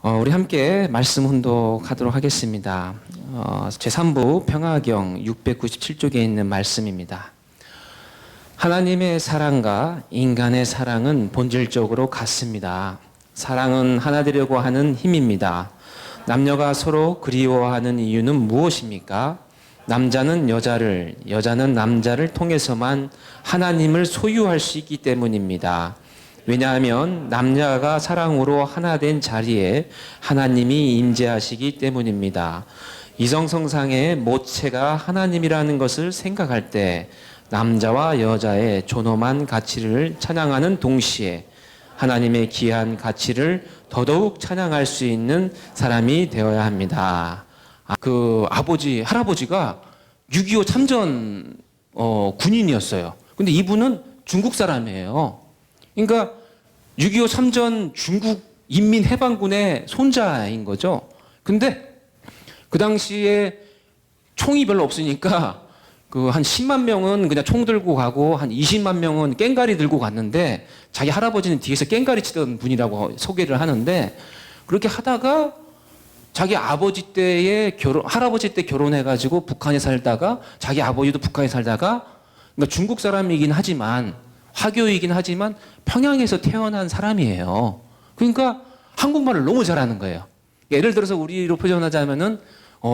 우리 함께 말씀 훈독하도록 하겠습니다. 제3부 평화경 697쪽에 있는 말씀입니다. 하나님의 사랑과 인간의 사랑은 본질적으로 같습니다. 사랑은 하나 되려고 하는 힘입니다. 남녀가 서로 그리워하는 이유는 무엇입니까? 남자는 여자를, 여자는 남자를 통해서만 하나님을 소유할 수 있기 때문입니다. 왜냐하면 남녀가 사랑으로 하나 된 자리에 하나님이 임재하시기 때문입니다. 이성성상의 모체가 하나님이라는 것을 생각할 때 남자와 여자의 존엄한 가치를 찬양하는 동시에 하나님의 귀한 가치를 더더욱 찬양할 수 있는 사람이 되어야 합니다. 할아버지가 6.25 참전 군인이었어요. 근데 이분은 중국 사람이에요. 그러니까 6.25 참전 중국 인민해방군의 손자인 거죠. 근데 그 당시에 총이 별로 없으니까 한 10만 명은 그냥 총 들고 가고 한 20만 명은 깽가리 들고 갔는데 자기 할아버지는 뒤에서 깽가리 치던 분이라고 소개를 하는데 그렇게 하다가 자기 아버지 때에 할아버지 때 결혼해가지고 북한에 살다가 자기 아버지도 북한에 살다가 그러니까 중국 사람이긴 하지만 화교이긴 하지만 평양에서 태어난 사람이에요. 그러니까 한국말을 너무 잘하는 거예요. 예를 들어서 우리로 표현하자면은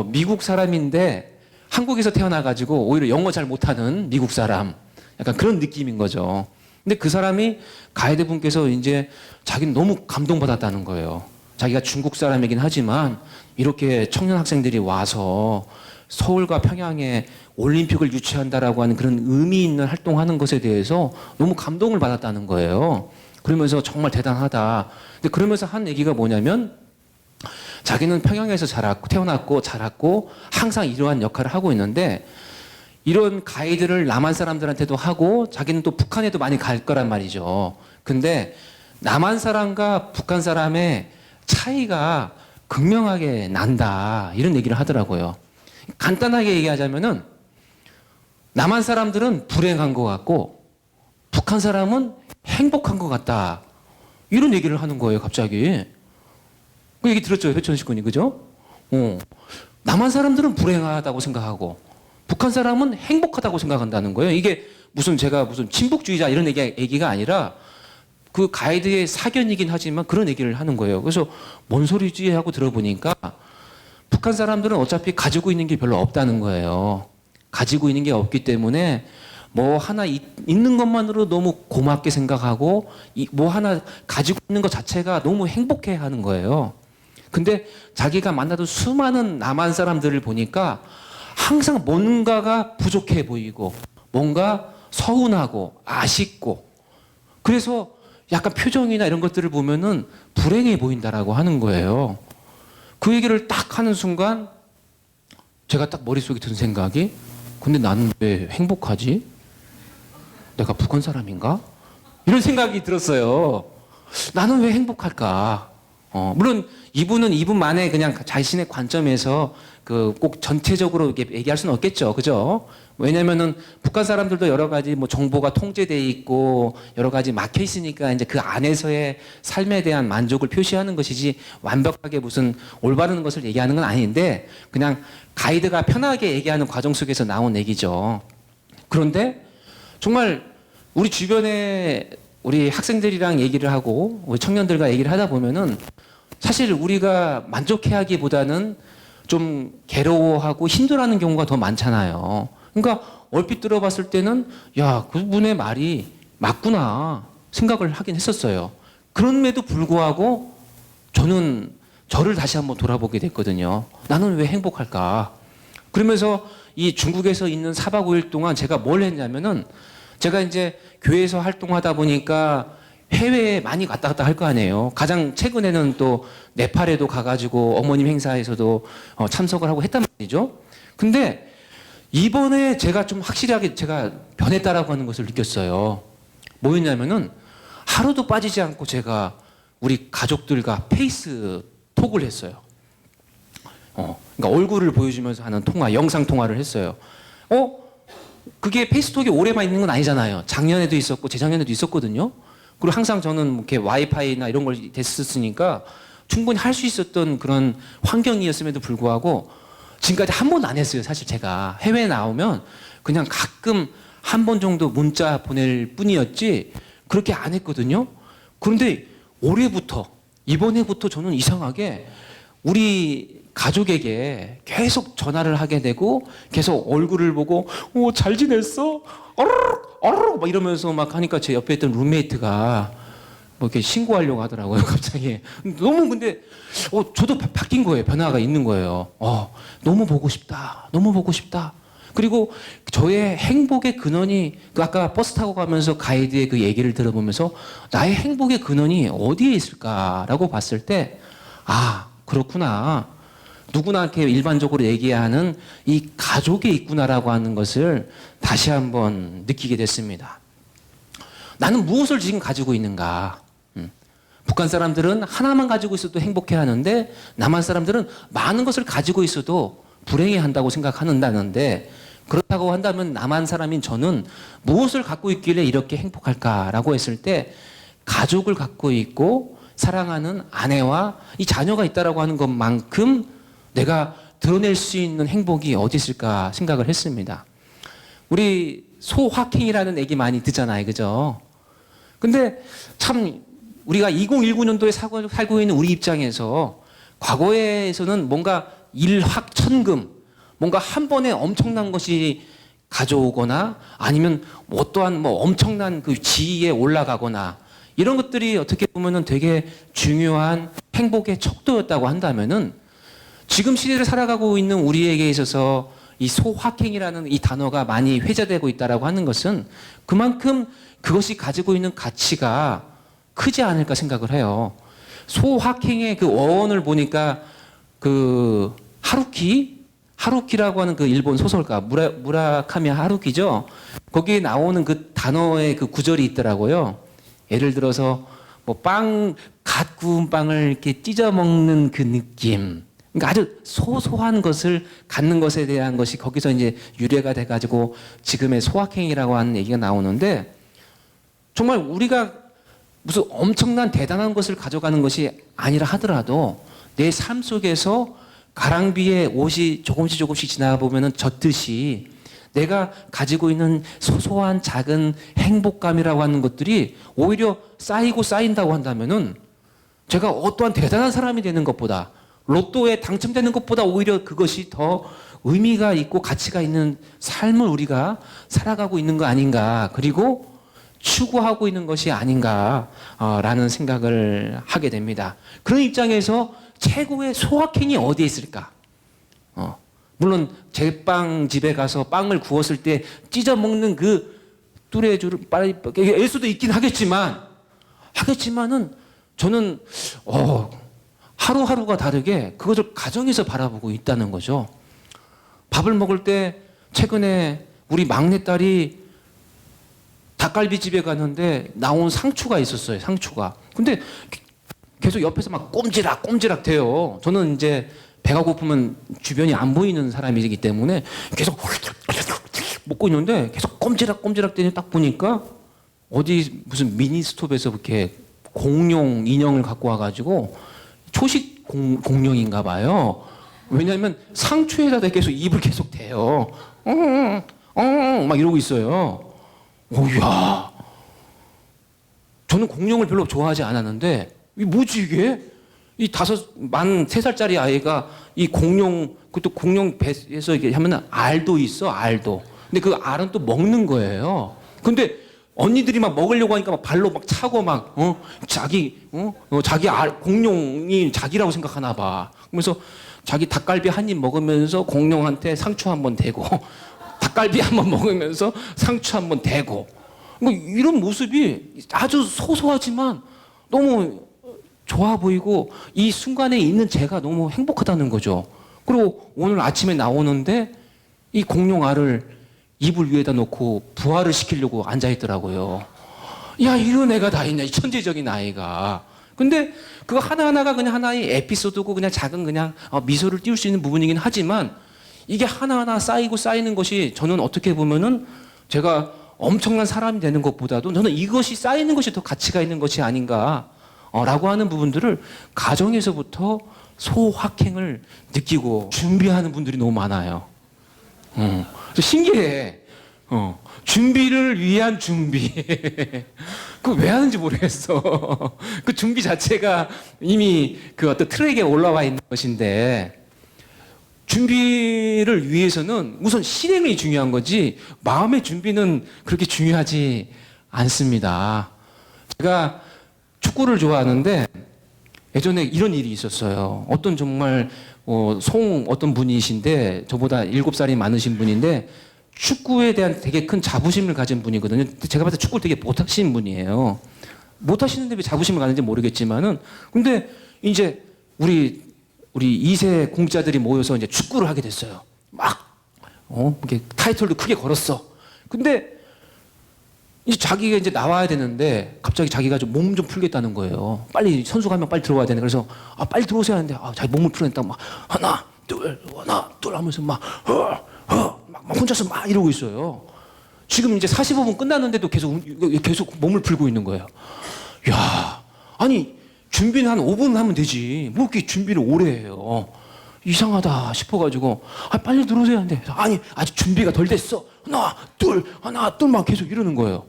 미국 사람인데 한국에서 태어나가지고 오히려 영어 잘 못하는 미국 사람, 약간 그런 느낌인 거죠. 근데 그 사람이 가이드 분께서 이제 자기는 너무 감동받았다는 거예요. 자기가 중국 사람이긴 하지만 이렇게 청년 학생들이 와서 서울과 평양에 올림픽을 유치한다라고 하는 그런 의미 있는 활동하는 것에 대해서 너무 감동을 받았다는 거예요. 그러면서 정말 대단하다. 근데 그러면서 한 얘기가 뭐냐면 자기는 평양에서 태어났고 자랐고 항상 이러한 역할을 하고 있는데 이런 가이드를 남한 사람들한테도 하고 자기는 또 북한에도 많이 갈 거란 말이죠. 근데 남한 사람과 북한 사람의 차이가 극명하게 난다. 이런 얘기를 하더라고요. 간단하게 얘기하자면은 남한 사람들은 불행한 것 같고 북한 사람은 행복한 것 같다. 이런 얘기를 하는 거예요, 갑자기. 그 얘기 들었죠, 회천식 군이, 그죠? 남한 사람들은 불행하다고 생각하고 북한 사람은 행복하다고 생각한다는 거예요. 이게 제가 무슨 친북주의자 이런 얘기가 아니라 그 가이드의 사견이긴 하지만 그런 얘기를 하는 거예요. 그래서 뭔 소리지 하고 들어보니까 북한 사람들은 어차피 가지고 있는 게 별로 없다는 거예요. 가지고 있는 게 없기 때문에 뭐 하나 있는 것만으로 너무 고맙게 생각하고 뭐 하나 가지고 있는 것 자체가 너무 행복해 하는 거예요. 근데 자기가 만나던 수많은 남한 사람들을 보니까 항상 뭔가가 부족해 보이고 뭔가 서운하고 아쉽고 그래서 약간 표정이나 이런 것들을 보면은 불행해 보인다라고 하는 거예요. 그 얘기를 딱 하는 순간 제가 딱 머릿속에 든 생각이 근데 나는 왜 행복하지? 내가 북한 사람인가? 이런 생각이 들었어요. 나는 왜 행복할까? 물론 이분은 이분만의 그냥 자신의 관점에서 꼭 전체적으로 이렇게 얘기할 수는 없겠죠. 그죠? 왜냐면은 북한 사람들도 여러 가지 뭐 정보가 통제되어 있고 여러 가지 막혀 있으니까 이제 그 안에서의 삶에 대한 만족을 표시하는 것이지 완벽하게 무슨 올바른 것을 얘기하는 건 아닌데 그냥 가이드가 편하게 얘기하는 과정 속에서 나온 얘기죠. 그런데 정말 우리 주변에 우리 학생들이랑 얘기를 하고 우리 청년들과 얘기를 하다 보면은 사실 우리가 만족해하기보다는 좀 괴로워하고 힘들어하는 경우가 더 많잖아요. 그러니까 얼핏 들어봤을 때는 야, 그분의 말이 맞구나 생각을 하긴 했었어요. 그럼에도 불구하고 저는 저를 다시 한번 돌아보게 됐거든요. 나는 왜 행복할까? 그러면서 이 중국에서 있는 4박 5일 동안 제가 뭘 했냐면은 제가 이제 교회에서 활동하다 보니까 해외에 많이 왔다 갔다 할 거 아니에요. 가장 최근에는 또 네팔에도 가가지고 어머님 행사에서도 참석을 하고 했단 말이죠. 근데 이번에 제가 좀 확실하게 제가 변했다라고 하는 것을 느꼈어요. 뭐였냐면은 하루도 빠지지 않고 제가 우리 가족들과 페이스 톡을 했어요. 그러니까 얼굴을 보여주면서 하는 통화, 영상 통화를 했어요. 그게 페이스톡이 오래만 있는 건 아니잖아요. 작년에도 있었고 재작년에도 있었거든요. 그리고 항상 저는 이렇게 와이파이나 이런 걸 됐었으니까 충분히 할 수 있었던 그런 환경이었음에도 불구하고 지금까지 한 번도 안 했어요. 사실 제가 해외에 나오면 그냥 가끔 한 번 정도 문자 보낼 뿐이었지 그렇게 안 했거든요. 그런데 올해부터 이번해부터 저는 이상하게 우리 가족에게 계속 전화를 하게 되고 계속 얼굴을 보고 잘 지냈어? 어르르 막 이러면서 막 하니까 제 옆에 있던 룸메이트가 뭐 이렇게 신고하려고 하더라고요. 갑자기 너무 근데 저도 바뀐 거예요. 변화가 있는 거예요. 너무 보고 싶다. 너무 보고 싶다. 그리고 저의 행복의 근원이 아까 버스 타고 가면서 가이드의 그 얘기를 들어보면서 나의 행복의 근원이 어디에 있을까라고 봤을 때 그렇구나. 누구나 이렇게 일반적으로 얘기하는 이 가족에 있구나라고 하는 것을 다시 한번 느끼게 됐습니다. 나는 무엇을 지금 가지고 있는가? 북한 사람들은 하나만 가지고 있어도 행복해 하는데 남한 사람들은 많은 것을 가지고 있어도 불행해 한다고 생각한다는데 그렇다고 한다면 남한 사람인 저는 무엇을 갖고 있길래 이렇게 행복할까라고 했을 때 가족을 갖고 있고 사랑하는 아내와 이 자녀가 있다라고 하는 것만큼 내가 드러낼 수 있는 행복이 어디 있을까 생각을 했습니다. 우리 소확행이라는 얘기 많이 듣잖아요. 그죠? 근데 참 우리가 2019년도에 살고 있는 우리 입장에서 과거에서는 뭔가 일확천금 뭔가 한 번에 엄청난 것이 가져오거나 아니면 어떠한 엄청난 그 지위에 올라가거나 이런 것들이 어떻게 보면은 되게 중요한 행복의 척도였다고 한다면은 지금 시대를 살아가고 있는 우리에게 있어서 이 소확행이라는 이 단어가 많이 회자되고 있다라고 하는 것은 그만큼 그것이 가지고 있는 가치가 크지 않을까 생각을 해요. 소확행의 그 어원을 보니까 그 하루키라고 하는 그 일본 소설가 무라카미 하루키죠. 거기에 나오는 그 단어의 그 구절이 있더라고요. 예를 들어서 갓 구운 빵을 이렇게 찢어 먹는 그 느낌. 그러니까 아주 소소한 것을 갖는 것에 대한 것이 거기서 이제 유래가 돼가지고 지금의 소확행이라고 하는 얘기가 나오는데 정말 우리가 무슨 엄청난 대단한 것을 가져가는 것이 아니라 하더라도 내 삶 속에서 가랑비에 옷이 조금씩 지나보면은 젖듯이 내가 가지고 있는 소소한 작은 행복감이라고 하는 것들이 오히려 쌓인다고 한다면은 제가 어떠한 대단한 사람이 되는 것보다 로또에 당첨되는 것보다 오히려 그것이 더 의미가 있고 가치가 있는 삶을 우리가 살아가고 있는 거 아닌가 그리고 추구하고 있는 것이 아닌가라는 생각을 하게 됩니다. 그런 입장에서 최고의 소확행이 어디에 있을까? 물론 제빵집에 가서 빵을 구웠을 때 찢어 먹는 그 뚜레쥬를 앨 수도 있긴 하겠지만은 저는 하루하루가 다르게 그것을 가정에서 바라보고 있다는 거죠. 밥을 먹을 때 최근에 우리 막내딸이 닭갈비집에 갔는데 나온 상추가 있었어요. 상추가. 근데 계속 옆에서 막 꼼지락 대요. 저는 이제 배가 고프면 주변이 안 보이는 사람이기 때문에 계속 먹고 있는데 계속 꼼지락 대니 딱 보니까 어디 무슨 미니 스톱에서 이렇게 공룡 인형을 갖고 와가지고 초식 공룡인가 봐요. 왜냐하면 상추에다 계속 입을 계속 대요. 막 이러고 있어요. 오야. 저는 공룡을 별로 좋아하지 않았는데 이 뭐지 이게? 이 3살짜리 아이가 이 공룡 그것도 공룡 배에서 이렇게 하면 알도 있어 알도. 근데 그 알은 또 먹는 거예요. 근데 언니들이 막 먹으려고 하니까 막 발로 막 차고 자기 공룡이 자기라고 생각하나 봐. 그래서 자기 닭갈비 한 입 먹으면서 공룡한테 상추 한번 대고 닭갈비 한번 먹으면서 상추 한번 대고 이런 모습이 아주 소소하지만 너무 좋아 보이고 이 순간에 있는 제가 너무 행복하다는 거죠. 그리고 오늘 아침에 나오는데 이 공룡 알을 이불 위에다 놓고 부화를 시키려고 앉아있더라고요. 야, 이런 애가 다 있냐, 이 천재적인 아이가. 근데 그거 하나하나가 그냥 하나의 에피소드고 그냥 작은 그냥 미소를 띄울 수 있는 부분이긴 하지만 이게 하나하나 쌓이는 것이 저는 어떻게 보면은 제가 엄청난 사람이 되는 것보다도 저는 이것이 쌓이는 것이 더 가치가 있는 것이 아닌가 라고 하는 부분들을 가정에서부터 소확행을 느끼고 준비하는 분들이 너무 많아요. 그래서 신기해. 준비를 위한 준비. 그거 왜 하는지 모르겠어. 그 준비 자체가 이미 그 어떤 트랙에 올라와 있는 것인데, 준비를 위해서는 우선 실행이 중요한 거지, 마음의 준비는 그렇게 중요하지 않습니다. 제가 축구를 좋아하는데, 예전에 이런 일이 있었어요. 어떤 정말, 어떤 분이신데, 저보다 7살이 많으신 분인데, 축구에 대한 되게 큰 자부심을 가진 분이거든요. 제가 봤을 때 축구를 되게 못하시는 분이에요. 못하시는데 왜 자부심을 가는지 모르겠지만은, 근데 이제 우리 2세 공자들이 모여서 이제 축구를 하게 됐어요. 이렇게 타이틀도 크게 걸었어. 근데 이제 자기가 이제 나와야 되는데 갑자기 자기가 좀 몸 좀 풀겠다는 거예요. 빨리 선수가 한 명 빨리 들어와야 되네. 그래서 빨리 들어오셔야 하는데 자기 몸을 풀겠다. 막 하나 둘 하면서 막 혼자서 막 이러고 있어요. 지금 이제 45분 끝났는데도 계속 몸을 풀고 있는 거예요. 야, 아니 준비는 한 5분 하면 되지. 뭐 이렇게 준비를 오래 해요. 이상하다 싶어가지고 빨리 들어오세요 하는데 아니 아직 준비가 덜 됐어. 하나 둘 막 계속 이러는 거예요.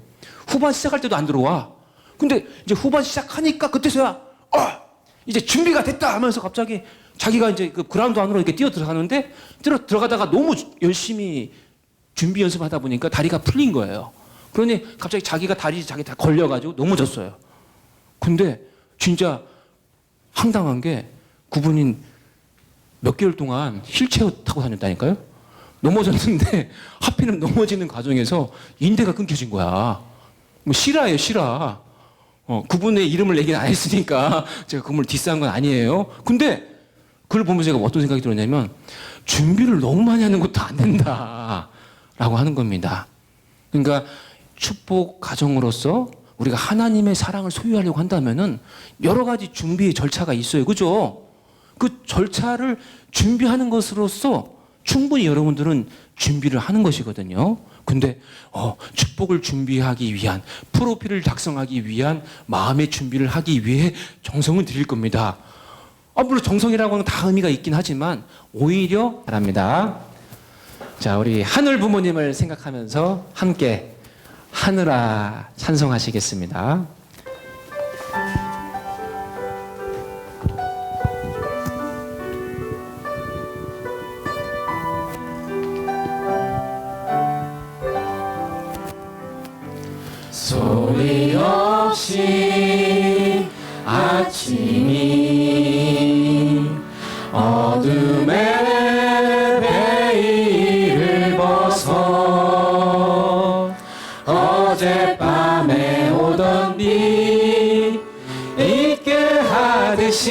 후반 시작할 때도 안 들어와. 근데 이제 후반 시작하니까 그때서야 이제 준비가 됐다 하면서 갑자기 자기가 이제 그 그라운드 안으로 이렇게 뛰어 들어가는데 들어가다가 너무 열심히 준비 연습하다 보니까 다리가 풀린 거예요. 그러니 갑자기 자기가 다리 다 걸려가지고 넘어졌어요. 근데 진짜 황당한 게 그분이 몇 개월 동안 휠체어 타고 다녔다니까요. 넘어졌는데 하필이면 넘어지는 과정에서 인대가 끊겨진 거야. 뭐 실화예요, 실화. 그분의 이름을 얘기는 안 했으니까 제가 그분을 디스한 건 아니에요. 근데 그걸 보면서 제가 어떤 생각이 들었냐면 준비를 너무 많이 하는 것도 안 된다라고 하는 겁니다. 그러니까 축복 가정으로서 우리가 하나님의 사랑을 소유하려고 한다면은 여러 가지 준비의 절차가 있어요. 그죠? 그 절차를 준비하는 것으로서 충분히 여러분들은 준비를 하는 것이거든요. 근데 축복을 준비하기 위한, 프로필을 작성하기 위한 마음의 준비를 하기 위해 정성을 들일 겁니다. 물론 정성이라고 하는 다 의미가 있긴 하지만 오히려 바랍니다. 자, 우리 하늘 부모님을 생각하면서 함께 하늘아 찬송하시겠습니다. 소리 없이 아침이 어둠의 베일을 벗어 어젯밤에 오던 비 잊게 하듯이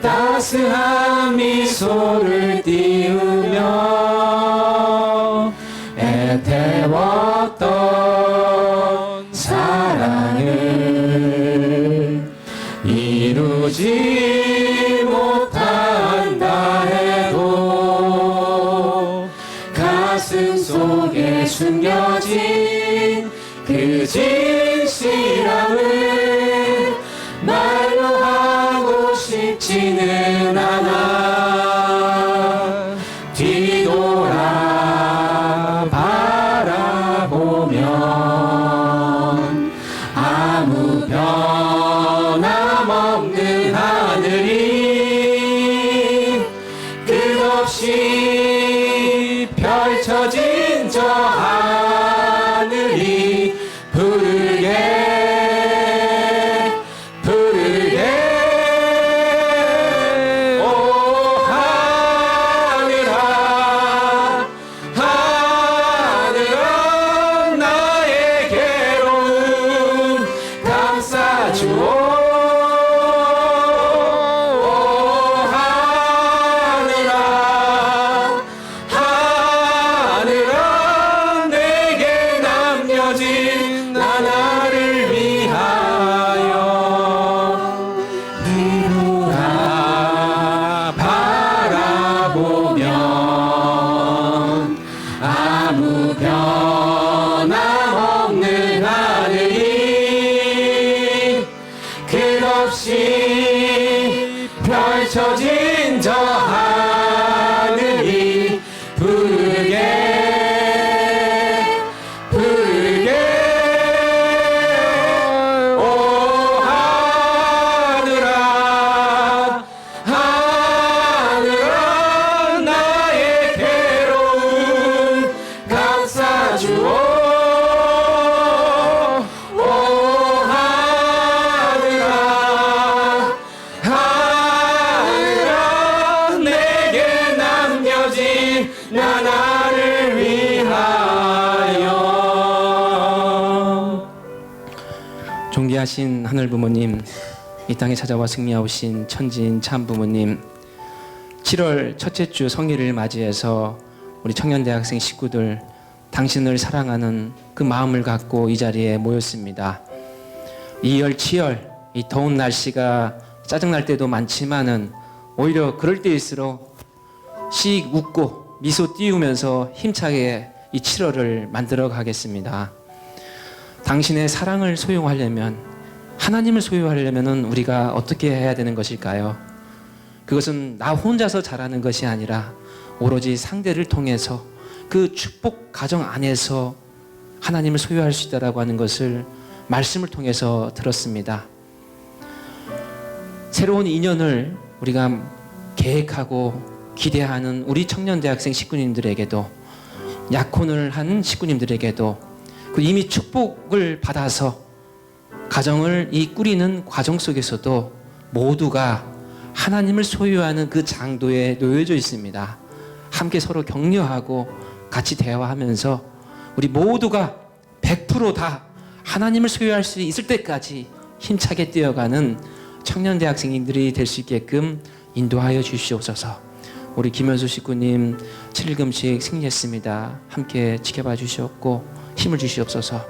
따스한 미소를 띄우며 애태웠던 사랑을 이루지 못한다 해도 가슴 속에 숨겨진 그 진실함을 말로 하고 싶지는 않아. 뒤돌아 바라보면 아무 변함없는 하늘이 끝없이 펼쳐진 저 하늘이 부르게 오 하늘아 하늘아 나의 괴로움 감싸주오. 오 하늘아 펼쳐진 저 하늘이 붉게 붉게 오 하늘아 하늘아 나의 괴로움 감싸주오 오 하늘아 하늘아 내게 남겨진 나를 위하여. 존귀하신 하늘 부모님, 이 땅에 찾아와 승리하오신 천지인 참 부모님, 7월 첫째 주 성일을 맞이해서 우리 청년대학생 식구들 당신을 사랑하는 그 마음을 갖고 이 자리에 모였습니다. 이열치열 이 더운 날씨가 짜증날 때도 많지만은 오히려 그럴 때일수록 씩 웃고 미소 띄우면서 힘차게 이 7월을 만들어 가겠습니다. 당신의 사랑을 소유하려면, 하나님을 소유하려면 우리가 어떻게 해야 되는 것일까요? 그것은 나 혼자서 잘하는 것이 아니라 오로지 상대를 통해서 그 축복 가정 안에서 하나님을 소유할 수 있다라고 하는 것을 말씀을 통해서 들었습니다. 새로운 인연을 우리가 계획하고 기대하는 우리 청년대학생 식구님들에게도, 약혼을 한 식구님들에게도 그 이미 축복을 받아서 가정을 이 꾸리는 과정 속에서도 모두가 하나님을 소유하는 그 장도에 놓여져 있습니다. 함께 서로 격려하고 같이 대화하면서 우리 모두가 100% 다 하나님을 소유할 수 있을 때까지 힘차게 뛰어가는 청년대학생들이 될 수 있게끔 인도하여 주시옵소서. 우리 김현수 식구님 7일금식 승리했습니다. 함께 지켜봐 주시옵고 힘을 주시옵소서.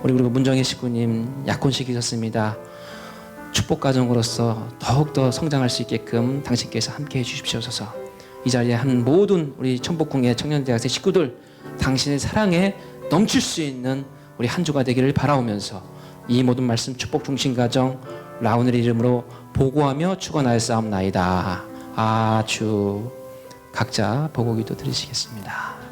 우리 그리고 문정혜 식구님 약혼식이셨습니다. 축복 가정으로서 더욱더 성장할 수 있게끔 당신께서 함께 해 주십시옵소서. 이 자리에 한 모든 우리 천복궁의 청년대학생 식구들 당신의 사랑에 넘칠 수 있는 우리 한 주가 되기를 바라오면서 이 모든 말씀 축복 중심 가정 라운의 이름으로 보고하며 축원하였사옵나이다. 아주. 각자 보고 기도 드리시겠습니다.